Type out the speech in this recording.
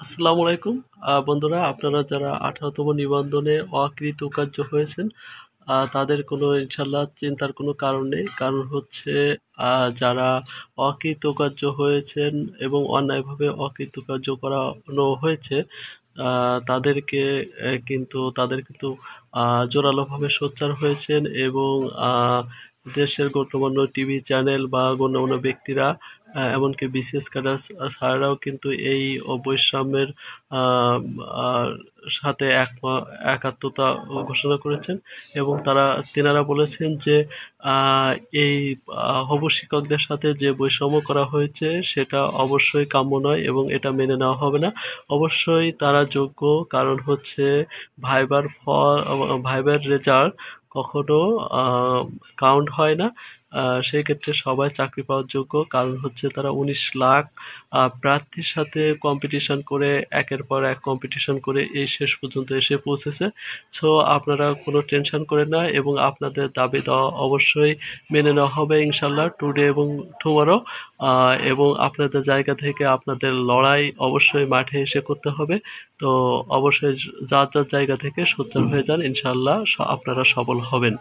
আসসালামু আলাইকুম বন্ধুরা, আপনারা যারা 18তম নিবন্ধনে অকৃতকার্য হয়েছেন তাদের কোনো ইনশাল্লাহ চিন্তার কোনো কারণ নেই। কারণ হচ্ছে যারা অকৃতকার্য হয়েছেন এবং অন্যায়ভাবে অকৃতকার্য করানো হয়েছে তাদের কিন্তু জোরালোভাবে সোচ্চার হয়েছেন এবং দেশের গণ্যমান্য টিভি চ্যানেল বা গণ্যমান্য ব্যক্তিরা এমনকি বিসিএস ক্যাডার স্যারেরাও কিন্তু এই বৈষম্যের আহ, আহ, সাথে একাত্মতা ঘোষণা করেছেন এবং তেনারা বলেছেন যে আহ, এই হবু শিক্ষকদের সাথে যে বৈষম্য করা হয়েছে সেটা অবশ্যই কাম্য নয় এবং এটা মেনে নেওয়া হবে না। অবশ্যই তারা যোগ্য, কারণ হচ্ছে ভাইবার রেজাল্ট কখনো কাউন্ট হয় না। সেই ক্ষেত্রে সবাই চাকরি পাওয়ার যোগ্য, কারণ হচ্ছে তারা 19 লাখ প্রার্থীর সাথে কম্পিটিশন করে একের পর এক কম্পিটিশন করে এই শেষ পর্যন্ত এসে পৌঁছেছে। সো আপনারা কোনো টেনশন করেন না এবং আপনাদের দাবি দেওয়া অবশ্যই মেনে নেওয়া হবে ইনশাল্লাহ টুডে এবং টুমরো। এবং আপনাদের জায়গা থেকে আপনাদের লড়াই অবশ্যই মাঠে এসে করতে হবে। তো অবশ্যই যার যার জায়গা থেকে সোচ্চার হয়ে যান, ইনশাল্লাহ আপনারা সফল হবেন।